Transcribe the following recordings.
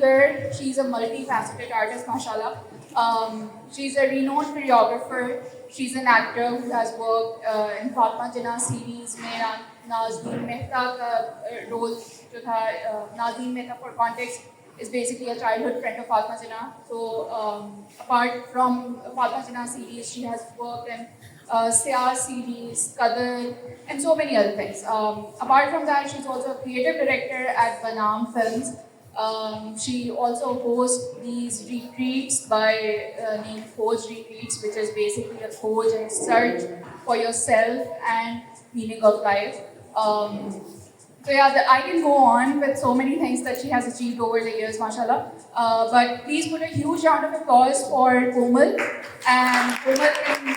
singer. She's a multifaceted artist, mashallah. She's a renowned choreographer. She's an actor who has worked in Fatma Jinnah series में नाज़नीन मेहता का role जो था Nazneen Mehta for context is basically a childhood friend of Fatma Jinnah. So apart from Fatma Jinnah series, she has worked in Siyar series, Qadar, and so many other things. Apart from that, she's also a creative director at Banam Films. She also hosts these retreats by named Khoj Retreats, which is basically a khoj and search for yourself and meaning of life. So yeah, I can go on with so many things that she has achieved over the years, mashallah. But please put a huge round of applause for Komal. And Komal can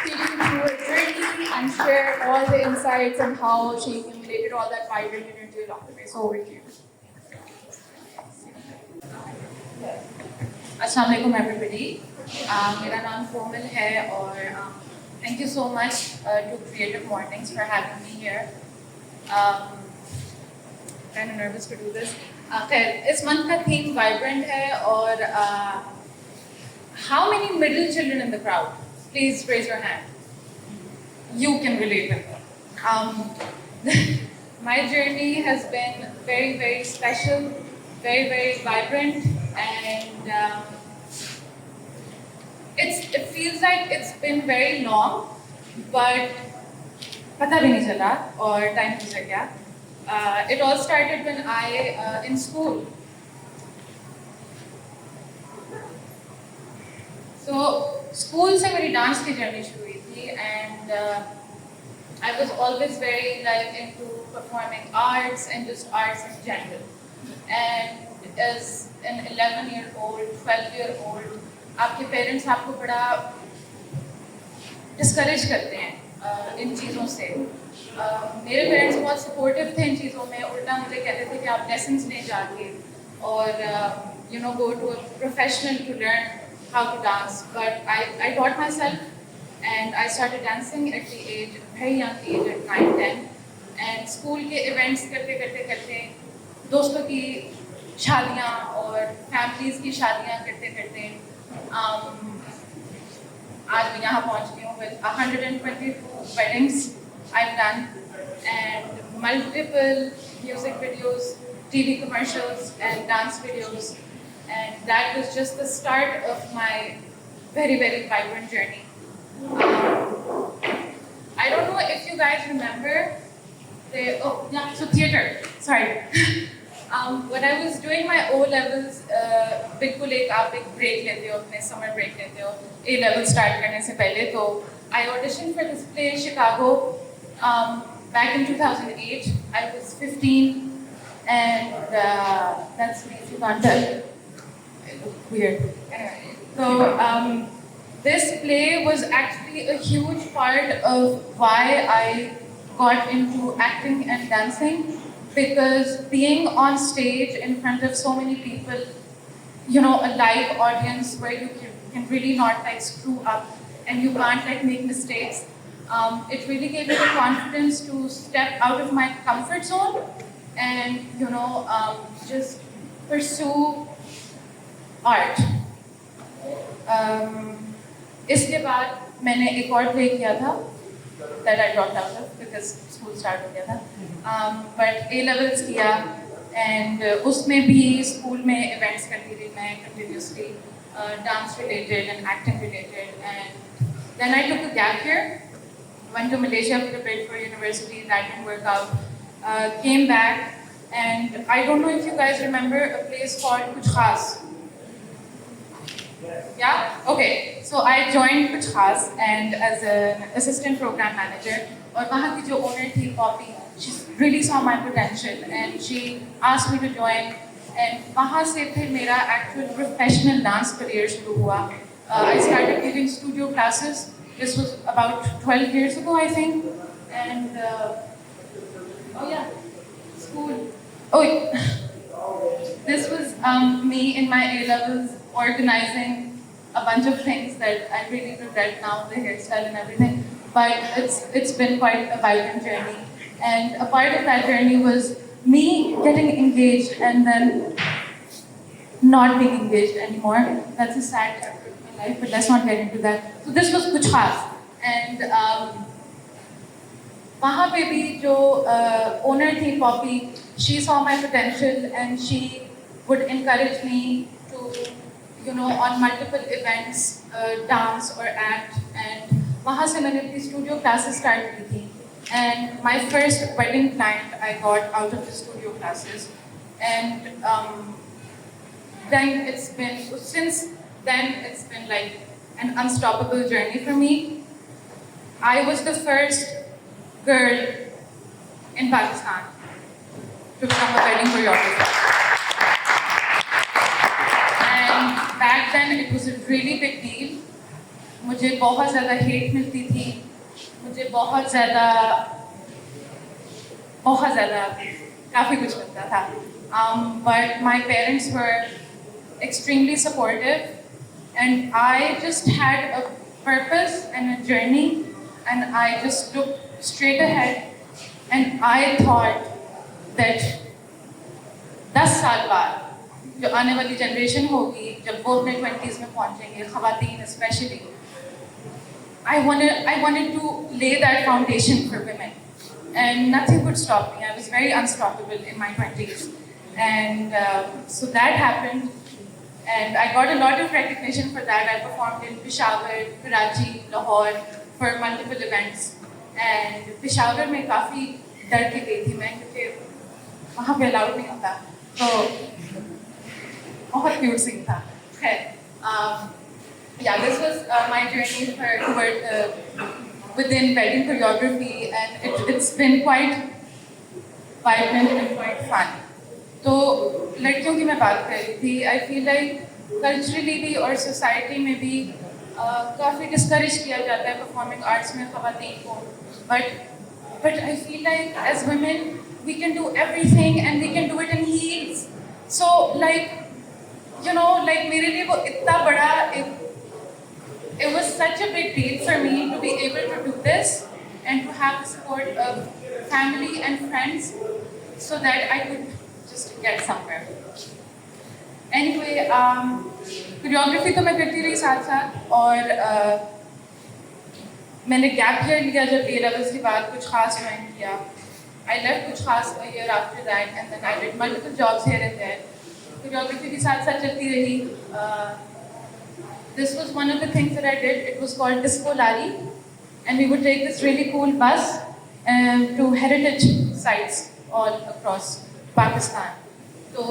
take you through her journey and share all the insights and how she accumulated all that vibrant energy along the way. So over to you. Assalamu alaikum everybody. मेरा नाम कोमल है और thank you so much to Creative Mornings for having me here. Kind of nervous to do this. खैर इस month का theme vibrant है और how many middle children in the crowd? Please raise your hand. You can relate with it. My journey has been very, very special, very, very vibrant, and it feels like it's been very long, but पता भी नहीं चला और time गुजर गया. It all started when I in school. So school से मेरी dance की journey शुरू हुई थी, and I was always very into performing arts and just arts in general. And as an 11-year-old, 12-year-old, आपके parents आपको बड़ा discourage करते हैं इन चीज़ों से. मेरे parents बहुत supportive थे इन चीज़ों में. उल्टा मुझे कहते थे कि आप lessons लें जाके और go to a professional to learn how to dance. But I taught myself, and I started dancing at the age, very young age, at 9-10. And school के events करते करते करते दोस्तों की शादियाँ और families की शादियाँ करते करते आज मैं यहाँ पहुँच गई हूँ with 122 weddings I've done and multiple music videos, TV commercials and dance videos, and that was just the start of my very, very vibrant journey. I don't know if you guys remember so theater, sorry. When I was doing my O levels, बिल्कुल एक आप एक break लेते हो, अपने summer break लेते हो, A level start करने से पहले, तो I auditioned for this play in Chicago back in 2008. I was 15, and that's me if you can't tell. It looked weird. Anyway, so this play was actually a huge part of why I got into acting and dancing, because being on stage in front of so many people, a live audience where you can really not screw up and you can't make mistakes, it really gave me the confidence to step out of my comfort zone and just pursue art. इसके बाद मैंने एक और play किया था that I dropped out of because school start हो गया था. But A levels किया and उसमें भी school में events करती रही मैं continuously, dance related and acting related, and then I took a gap year, went to Malaysia for a bit for university, that didn't work out, came back, and I don't know if you guys remember a place called Kuch Khas. Yeah? Okay. So I joined Kuch Khas and as an assistant program manager. और वहाँ की जो owner थी Poppy, she really saw my potential and she asked me to join. And वहाँ से फिर मेरा actual professional dance career शुरू हुआ. I started giving studio classes. This was about 12 years ago, I think. And school. This was me in my A levels organizing a bunch of things that I really regret now, the hairstyle and everything. But it's been quite a vibrant journey. And a part of that journey was me getting engaged and then not being engaged anymore. That's a sad chapter of my life, but let's not get into that. So this was Kuch Khas. And वहाँ पे भी जो owner थी Poppy, she saw my potential and she would encourage me to, you know, on multiple events, dance or act. And वहाँ से मैंने अपनी studio classes start की थी. And my first wedding client I got out of the studio classes. And then since then it's been like an unstoppable journey for me. I was the first girl in Pakistan to become a wedding choreographer. And back then it was a really big deal. मुझे बहुत ज़्यादा hate मिलती थी, मुझे बहुत ज़्यादा काफ़ी कुछ मिलता था. But my parents were extremely supportive, and I just had a purpose and a journey, and I just looked straight ahead, and I thought that 10 साल बाद जो आने वाली जनरेशन होगी, जब वो अपने 20s में पहुंचेंगे, ख़वातीन especially, I wanted to lay that foundation for women, and nothing could stop me. I was very unstoppable in my 20s, and so that happened. And I got a lot of recognition for that. I performed in Peshawar, Karachi, Lahore for multiple events. And Peshawar में काफ़ी डर के गई थी मैं क्योंकि वहाँ पे अलाउड नहीं होता. तो बहुत क्यूट सीन था. Yeah, this was my journey within wedding choreography, and it's been quite vibrant and quite fun. तो लड़कियों की मैं बात कर रही थी. आई फील लाइक कल्चरली भी और सोसाइटी में भी काफ़ी डिस्करेज किया जाता है परफॉर्मिंग आर्ट्स में ख़वातीन को. But I feel like as women we can do everything and we can do it in heels. So like you know like मेरे लिए वो इतना बड़ा it was such a big deal for me to be able to do this and to have the support of family and friends so that I could just get somewhere. Anyway, choreography तो मैं करती रही साथ साथ, और मैंने gap year लिया जब A levels के बाद कुछ खास join किया. I left कुछ खास a year after that, and then I did multiple jobs here and there. Choreography भी साथ साथ चलती रही. This was one of the things that I did. It was called Disco Lari, and we would take this really cool bus to heritage sites all across Pakistan. तो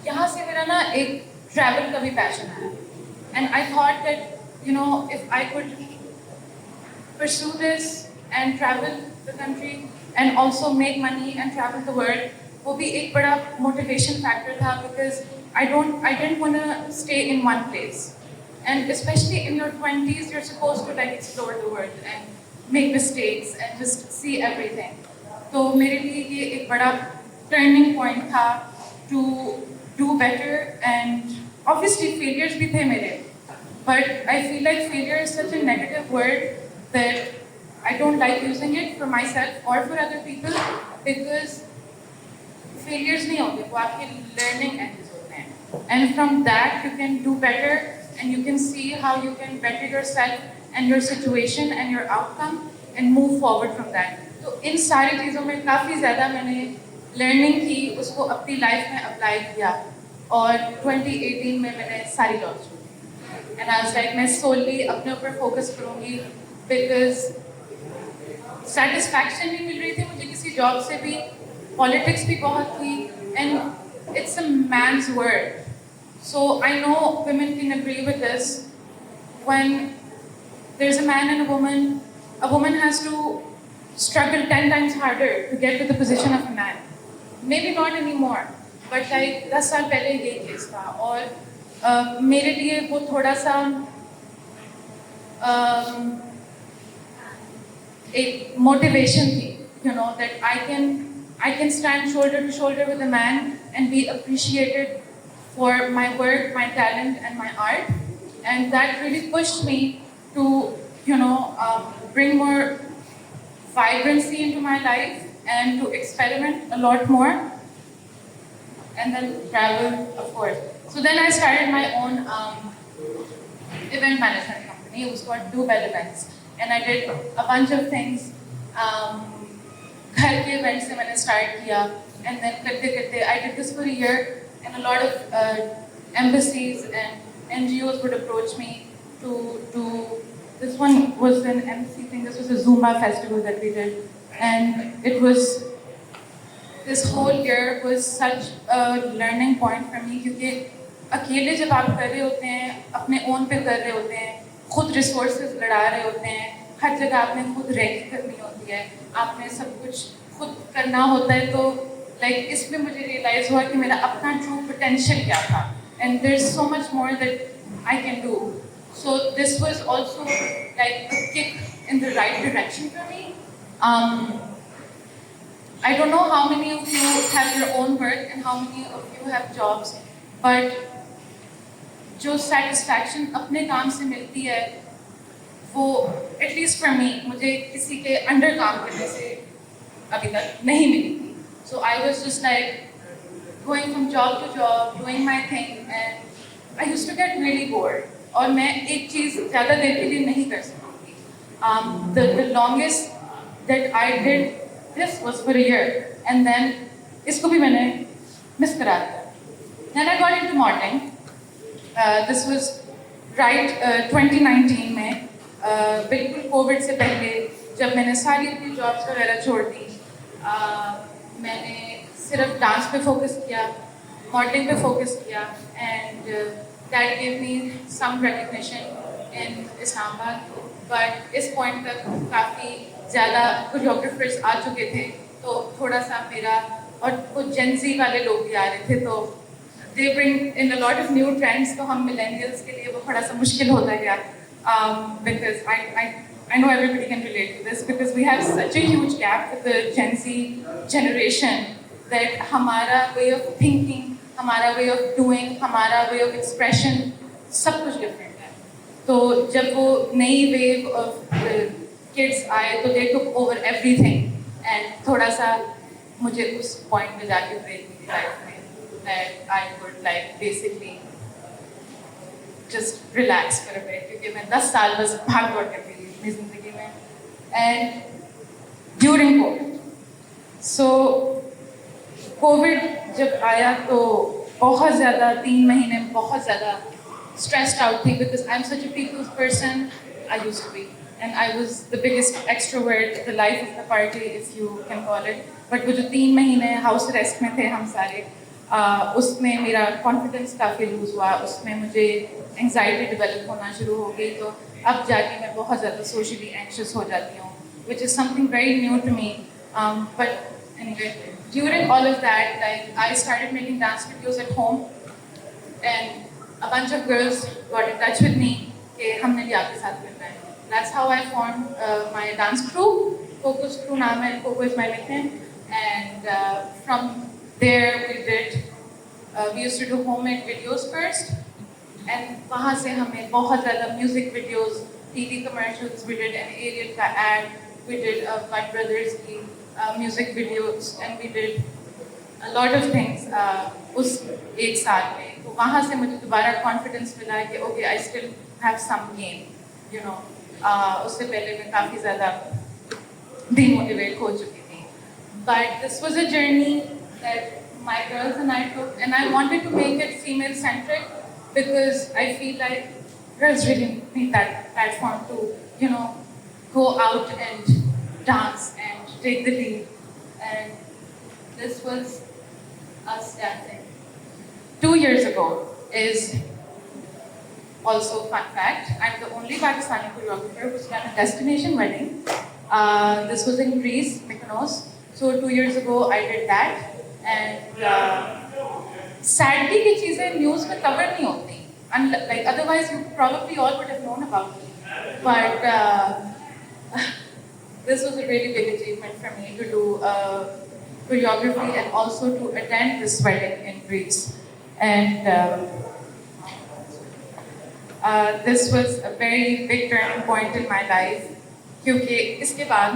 यहाँ से मेरा ना एक travel का भी passion है, and I thought that you know if I could pursue this and travel the country and also make money and travel the world, वो भी एक बड़ा motivation factor था because I didn't want to stay in one place. And especially in your 20s, you're supposed to like explore the world and make mistakes and just see everything. तो मेरे लिए ये एक बड़ा turning point था to do better, and obviously failures भी थे मेरे. But I feel like failure is such a negative word that I don't like using it for myself or for other people, because failures नहीं होते, वो आपके learning ends होते हैं. And from that you can do better. And you can see how you can better yourself and your situation and your outcome and move forward from that. तो इन सारी चीज़ों में काफ़ी ज़्यादा मैंने learning की, उसको अपनी life में apply किया, और 2018 में मैंने सारी jobs छोड़ी. And I was like मैं solely अपने ऊपर focus करूँगी because satisfaction नहीं मिल रही थी मुझे किसी job से भी, politics भी बहुत थी, and it's a man's world. So I know women can agree with this. When there's a man and a woman has to struggle 10 times harder to get to the position of a man. Maybe not anymore, but like 10 साल पहले यही case था, और मेरे लिए वो थोड़ा सा एक motivation थी, you know, that I can stand shoulder to shoulder with a man and be appreciated for my work, my talent, and my art. And that really pushed me to, you know, bring more vibrancy into my life and to experiment a lot more. and then travel, of course. So then I started my own event management company. It was called Do Well Events, and I did a bunch of things. घर के events से मैंने start किया, and then करते करते I did this for a year, and a lot of embassies and NGOs would approach me to. This one was an MC thing. This was a Zumba festival that we did, and it was. This whole year was such a learning point for me क्योंकि अकेले जब आप कर रहे होते हैं, अपने own पे कर रहे होते हैं, खुद resources लड़ा रहे होते हैं, हर जगह आपने खुद रैंक करनी होती है, आपने सब कुछ खुद करना होता है, तो like इसमें मुझे realize हुआ कि मेरा अपना true potential क्या था, and there's so much more that I can do. So this was also like a kick in the right direction for me. I don't know how many of you have your own work and how many of you have jobs, but जो satisfaction अपने काम से मिलती है, वो at least for me, मुझे किसी के under काम करने से अभी तक नहीं मिली थी. So I was just like going from job to job, doing my thing, and I used to get really bored. और मैं एक चीज़ ज़्यादा देर के लिए नहीं कर सकती थी. The longest that I did this was for a year, and then इसको भी मैंने miss करा दिया. Then I got into modeling. This was right 2019 में, बिल्कुल कोविड से पहले, जब मैंने सारी अपनी जॉब्स वगैरह छोड़ दी, मैंने सिर्फ डांस पे फोकस किया, मॉडलिंग पे फोकस किया, and that gave me some recognition in Islamabad. But इस point तक काफ़ी ज़्यादा कोरियोग्राफर्स आ चुके थे, तो थोड़ा सा मेरा, और कुछ Gen Z वाले लोग भी आ रहे थे, तो they bring in a lot of new trends, तो हम millennials के लिए वो थोड़ा सा मुश्किल होता गया, because I know everybody can relate to this, because we have such a huge gap with the Gen Z generation that हमारा way of thinking, हमारा way of doing, हमारा way of expression सब कुछ different है. तो जब वो नई wave of kids आए, तो they took over everything, and थोड़ा सा मुझे उस point पे जाके break मेरी life में, that I would like basically just relax for a bit, क्योंकि मैं 10 साल बस भाग दौड़ करती रही अपनी ज़िंदगी में. And during COVID, so COVID जब आया तो बहुत ज़्यादा 3 महीने बहुत ज़्यादा stressed out थी, because I'm such a people's person. I used to be, and I was the biggest extrovert, the life of the party, if you can call it. But वो जो 3 महीने house arrest में थे हम सारे, उसमें मेरा confidence काफ़ी lose हुआ, उसमें मुझे anxiety develop होना शुरू हो गई, तो अब जाके मैं बहुत ज़्यादा socially anxious हो जाती हूँ, which is something very new to me. But anyway, during all of that, like I started making dance videos at home, and a bunch of girls got in touch with me कि हमने भी आपके साथ करना है. That's how I formed my dance crew. Focus crew नाम है, Coco is my nickname, and from there we used to do homemade videos first, and वहाँ से हमें बहुत ज़्यादा music videos, TV commercials, we did an Ariel का ad, we did my brother's की music videos, and we did a lot of things उस एक साल में. तो वहाँ से मुझे दोबारा confidence मिला कि okay, I still have some game, you know. उससे पहले मैं काफ़ी ज़्यादा demotivate हो चुकी थी. But this was a journey that my girls and I took, and I wanted to make it female centric, because I feel like girls really need that platform to, you know, go out and dance and take the lead. And this was us dancing. 2 years ago is also fun fact. I'm the only Pakistani choreographer who's done a destination wedding. This was in Greece, Mykonos. So 2 years ago I did that, and sadly की चीजें news में cover नहीं होती. Like otherwise you probably all would have known about it. But this was a really big achievement for me to do choreography and also to attend this wedding in Greece. And this was a very big turning point in my life, क्योंकि इसके बाद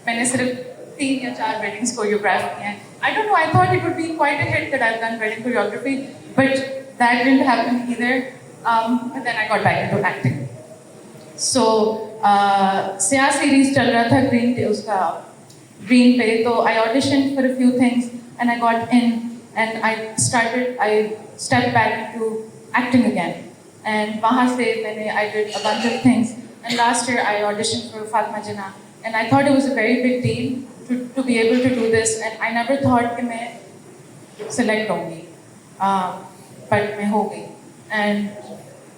मैंने सिर्फ 3 या 4 weddings choreographed किए हैं. I don't know, I thought it would be quite a hit that I've done wedding choreography, but that didn't happen either. But then I got back into acting. So, Sya series चल रहा था Green पे, तो I auditioned for a few things and I got in and I stepped back into acting again. And वहाँ से I did a bunch of things. And last year I auditioned for Fatma Jinnah and I thought it was a very big deal to be able to do this, and I never thought कि मैं select होंगी, but मैं हो गई. And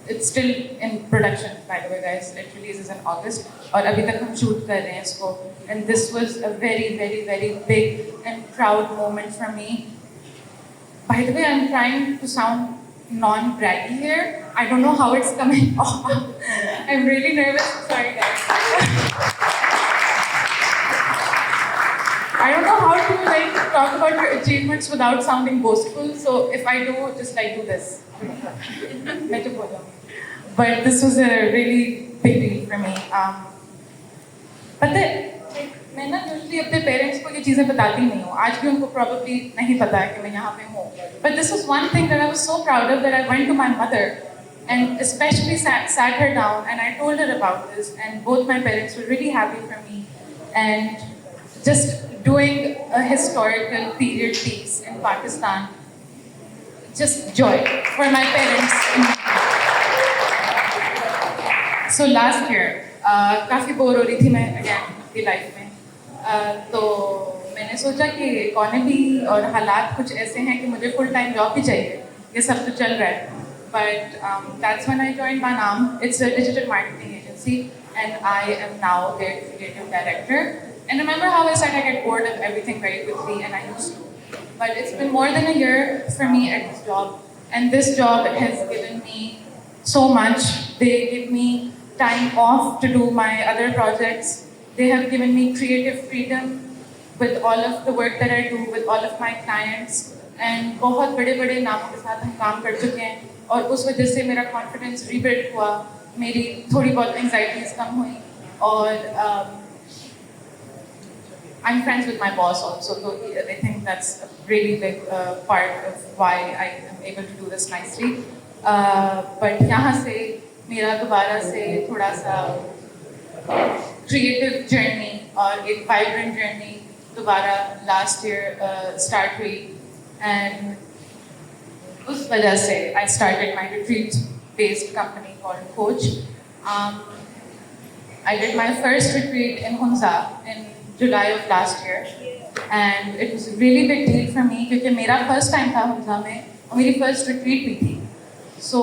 it's still in production, by the way, guys. It releases in August. और अभी तक हम shoot कर रहे हैं इसको. And this was a very, very, very big and proud moment for me. By the way, I'm trying to sound non-braggy here. I don't know how it's coming off. I'm really nervous. Sorry, guys. I don't know how to talk about your achievements without sounding boastful. So if I do, just do this. But this was a really big deal for me. But then, मैं ना usually अपने parents को ये चीज़ें बताती नहीं हूँ. आज भी उनको probably नहीं पता है कि मैं यहाँ पे हूँ. But this was one thing that I was so proud of, that I went to my mother and especially sat her down and I told her about this, and both my parents were really happy for me. And just doing a historical period piece in Pakistan, just joy for my parents. So last year, काफ़ी bore हो रही थी मैं again की life में, तो मैंने सोचा कि इकोनॉमी और हालात कुछ ऐसे हैं कि मुझे फुल टाइम जॉब भी चाहिए. ये सब तो चल रहा है. But that's when I joined Banam. It's a digital marketing agency, and I am now their creative director. And remember how I said I get bored of everything very quickly, and I used to. But it's been more than a year for me at this job, and this job has given me so much. They give me time off to do my other projects. They have given me creative freedom with all of the work that I do with all of my clients. And बहुत बड़े-बड़े नामों के साथ हम काम कर चुके हैं, और उस वजह से मेरा confidence rebuild हुआ, मेरी थोड़ी बहुत anxieties कम हुई, और I'm friends with my boss also, so I think that's a really big part of why I am able to do this nicely. But यहाँ से मेरा दोबारा से थोड़ा सा creative journey और एक vibrant journey दोबारा last year start हुई, and उस वजह से I started my retreat-based company called Coach. I did my first retreat in Hunza in July of last year, and it was a really big deal for me क्योंकि मेरा first time था Hunza में और मेरी first retreat भी थी. So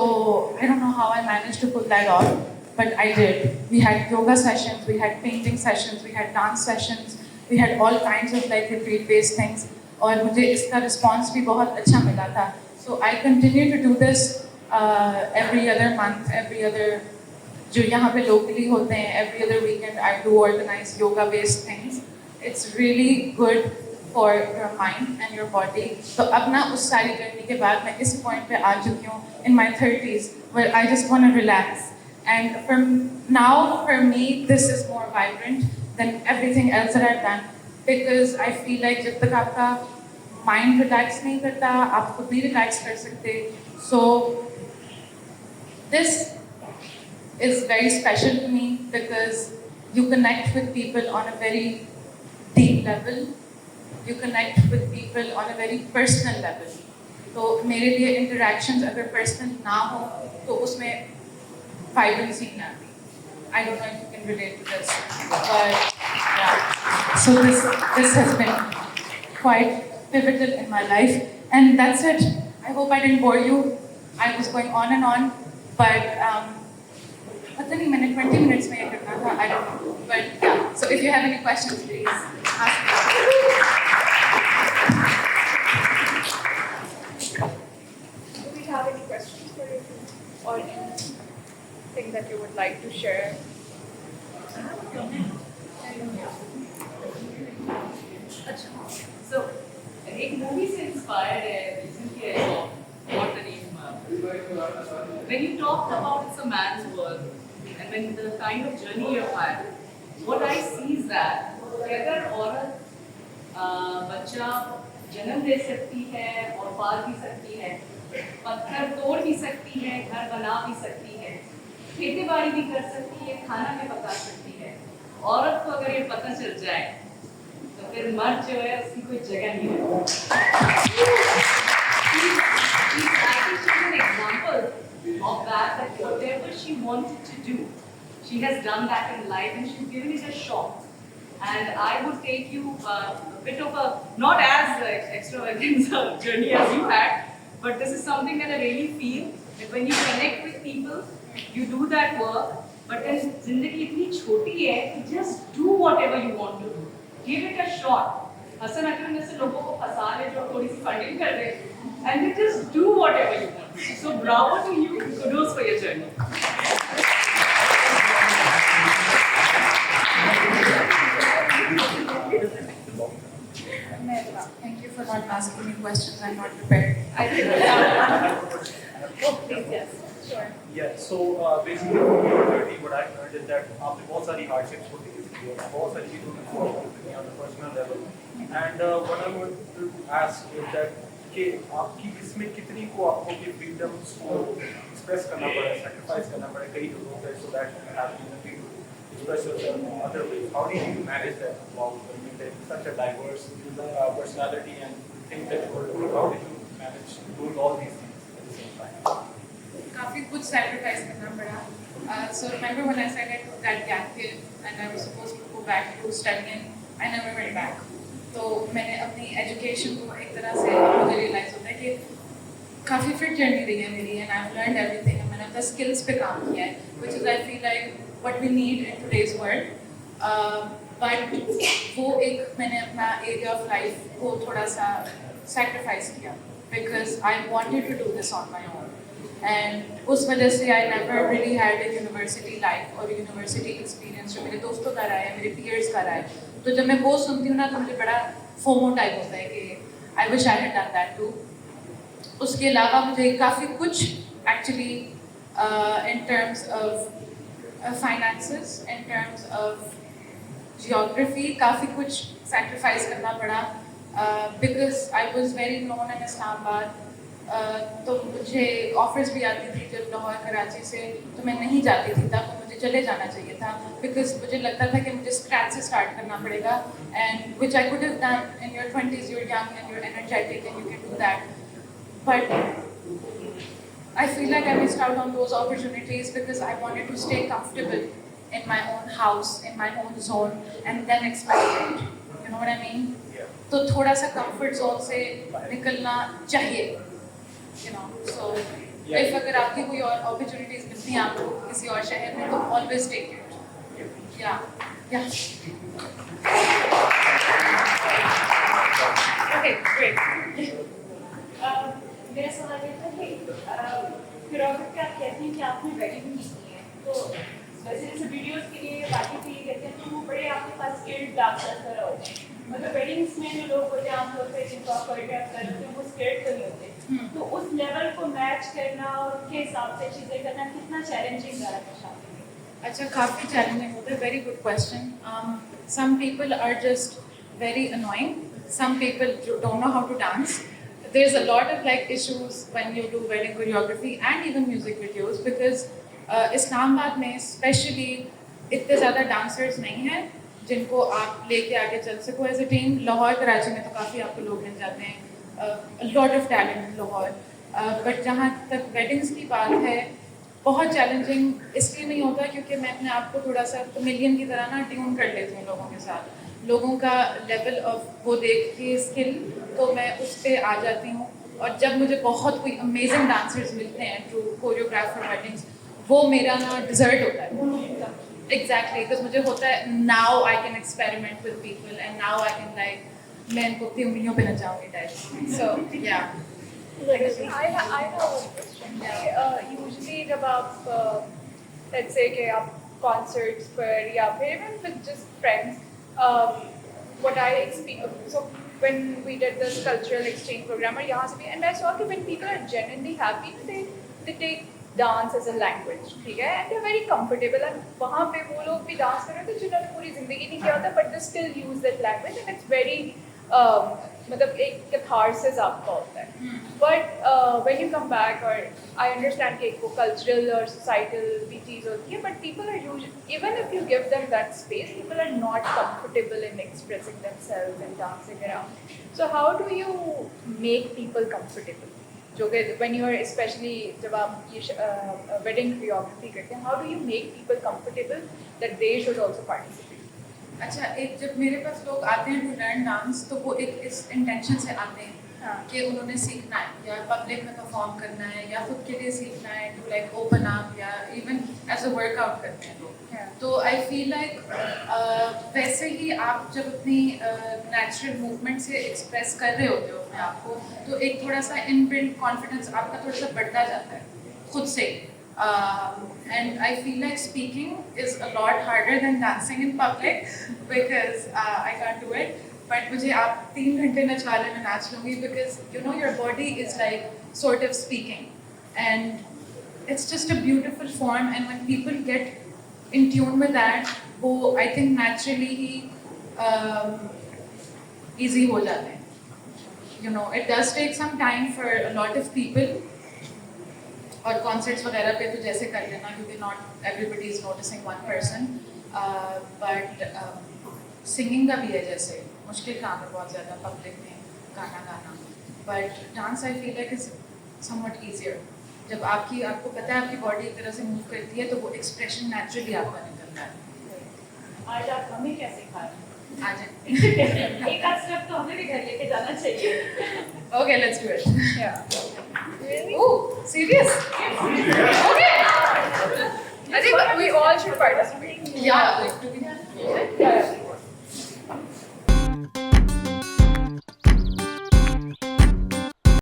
I don't know how I managed to pull that off, but I did. We had yoga sessions, we had painting sessions, we had dance sessions, we had all kinds of retreat-based things, और मुझे इसका response भी बहुत अच्छा मिला था. So I continue to do this every other month, every other जो यहाँ पे locally होते हैं, every other weekend I do organize yoga-based things. It's really good for your mind and your body. तो अब ना उस सारी जर्नी के बाद मैं इस point पे आ चुकी हूँ in my 30s where I just want to relax. And from now, for me, this is more vibrant than everything else that I've done, because I feel like जब तक आपका mind relax नहीं करता, आप खुद नहीं relax कर सकते. So this is very special to me because you connect with people on a very deep level. You connect with people on a very personal level. तो मेरे लिए interactions अगर personal ना हो तो उसमें vibrancy नहीं आती. I don't know if you can relate to this, but yeah. So this has been quite pivotal in my life, and that's it. I hope I didn't bore you. I was going on and on, but पता नहीं मैंने 20 minutes में ये करना था, I don't know. But yeah, so if you have any questions, please ask me. Do we have any questions for you, or anything that you would like to share? So, एक movie से inspired है, recently I saw, what the name, when you talked about it's a man's world, and when the kind of journey you've had, what I see is that अगर औरत बच्चा जन्म दे सकती है और पाल भी सकती है, पत्थर तोड़ भी सकती है, घर बना भी सकती है, खेती बाड़ी भी कर सकती है, खाना भी पका सकती है। औरत को अगर ये पता चल जाए तो फिर मर्द जो है उसकी कोई जगह नहीं है। She's an example of that whatever she wanted to do, she has done that in life and she's given it a shot. And I would take you a bit of a, not as extravagant a journey as you had, but this is something that I really feel that when you connect with people, you do that work, but then zindagi itni choti hai कि just do whatever you want to do. Give it a shot. Hasan अकरम जैसे लोगों को फंसा ले जो थोड़ी सी funding कर दे, and you just do whatever you want. So bravo to you. Kudos for your journey. Thank you for not asking me questions. I'm not prepared. I think oh, please, yes. Sure. Yeah, so basically from your journey, what I've learned is that आपने बहुत सारी hardships को deal की है, बहुत सारी चीजों में follow की है on the personal level. And what I want to ask is that कि आपकी इसमें कितनी को आपको की freedoms को express करना पड़ा, sacrifice करना पड़ा कई लोगों पे so that you have the ability to express yourself in other ways. How do you manage that while maintaining such a diverse personality and things that you were doing? How did you manage doing all these things at the same time? काफी कुछ sacrifice करना पड़ा. So remember when I said I took that gap year and I was supposed to go back to studying, I never went back. तो मैंने अपनी education को एक तरह से मुझे realize होता है कि काफी fit journey रही है मेरी and I've learned everything. मैंने अपने skills पे काम किया है, which is I feel like what we need in today's world. But वो एक मैंने अपना area of life को थोड़ा सा sacrifice किया because I wanted to do this on my own. And उस वजह से I never really had a university life or a university experience जो मेरे दोस्तों का रहा है, मेरे peers का रहा है. तो जब मैं वो सुनती हूँ ना तो मुझे बड़ा FOMO टाइप होता है कि I wish I had done that too. उसके अलावा मुझे काफ़ी कुछ actually in terms of finances, in terms of geography, काफ़ी कुछ sacrifice करना पड़ा because I was very known in Islamabad. तो मुझे ऑफर्स भी आती थी जब लाहौर कराची से तो मैं नहीं जाती थी तब तो मुझे चले जाना चाहिए था बिकॉज मुझे लगता था कि मुझे स्क्रैच से स्टार्ट करना पड़ेगा and which I could have done in your 20s you're young and you're energetic and you can do that but I feel like I missed out on those opportunities because I wanted to stay comfortable in my own house, in my own zone and then experiment. You know what I mean? तो थोड़ा सा comfort zone से निकलना चाहिए. You know, so if अगर आपकी कोई और opportunities मिलती हैं आपको किसी और शहर में तो always take it. Yeah. Okay, great. मेरा सवाल ये था कि कोरियोग्राफी आप कहती हैं कि आपने वेडिंग भी की है तो वैसे जैसे वीडियोस के लिए बाकी के लिए कहते हैं तो वो बड़े आपके पास स्किल्ड डांसर्स तरह होते हैं मतलब वेडिंग्स में जो लोग होते हैं आमतौर पर जिनको आप कोरियोग्राफ कर रहे हैं वो स्किल्ड तो नहीं होते तो उस लेवल को मैच करना और उसके हिसाब से चीज़ें करना कितना चैलेंजिंग रहा है शादी में? अच्छा काफ़ी चैलेंजिंग होता है. Very good question. Some people are just very annoying. Some people don't know how to dance. There's a lot of like issues when you do wedding choreography and even music videos because Islamabad में specially इतने ज़्यादा dancers नहीं हैं जिनको आप लेके आगे चल सको as a team. Lahore Karachi में तो काफ़ी आपको लोग मिल जाते हैं. Lot of talent in Lahore but जहाँ तक वेडिंग्स की बात है बहुत चैलेंजिंग इसलिए नहीं होता क्योंकि मैं अपने आप को थोड़ा सा कमेलियन की तरह ना ट्यून कर लेती हूँ लोगों के साथ. लोगों का लेवल ऑफ वो देख के स्किल तो मैं उस पर आ जाती हूँ और जब मुझे बहुत कोई अमेजिंग डांसर्स मिलते हैं जो कोरियोग्राफर वेडिंग्स वो मेरा ना डिजर्ट होता है. एग्जैक्टली बिकॉज मुझे होता है now I can experiment with people and now I can like मैं इनको अपनी उंगलियों पे नचाऊंगी टाइप. सो या I have a question. Usually जब आप let's say कि आप concerts पर या फिर even with just friends, what I experienced so when we did this cultural exchange program और यहाँ से भी and I saw कि when people are genuinely happy they take dance as a language, ठीक है, and they're very comfortable and वहाँ पे वो लोग भी dance कर रहे थे जिन्होंने पूरी जिंदगी नहीं किया होता but they still use that language and it's very मतलब एक catharsis आपका होता है. But when you come back, or I understand कि वो cultural और societal भी चीज़ होती है, but people are usually, even if you give them that space, people are not comfortable in expressing themselves and dancing around. So how do you make people comfortable? जो कि when you are especially जब आप ये wedding choreography करते हैं, how do you make people comfortable that they should also participate? अच्छा, एक जब मेरे पास लोग आते हैं टू लर्न डांस, तो वो एक इस इंटेंशन से आते हैं हाँ. कि उन्होंने सीखना है या पब्लिक में परफॉर्म करना है या खुद के लिए सीखना है, टू लाइक ओपन अप, या इवन एज अ वर्कआउट करते हैं लोग. Yeah. तो आई फील लाइक वैसे ही आप जब अपनी नेचुरल मूवमेंट से एक्सप्रेस कर रहे होते हो अपने आप को, तो एक थोड़ा सा इनबिल्ट कॉन्फिडेंस आपका थोड़ा सा बढ़ता जाता है खुद से. And I feel like speaking is a lot harder than dancing in public because I can't do it. But मुझे आप 3 घंटे नचा ले, मैं नाच लूँगी, because you know your body is like sort of speaking, and it's just a beautiful form. And when people get in tune with that, वो I think naturally he easy हो जाते हैं. You know, it does take some time for a lot of people. और concerts वगैरह पे तो जैसे कर लेना, क्योंकि not everybody is noticing one person, but singing का भी है, जैसे मुश्किल काम है बहुत ज़्यादा पब्लिक में गाना गाना. But dance I feel like is somewhat easier. जब आपको पता है आपकी बॉडी एक तरह से मूव करती है, तो वो एक्सप्रेशन नेचुरली आपका निकलता है. आज आप हमें क्या सिखाएं? आ जाए. एक आध स्टेप तो हमें भी घर लेके जाना चाहिए. Okay, let's do it. Yeah. Really? Oh, serious? Okay. I think we all should participate. Yeah, like to be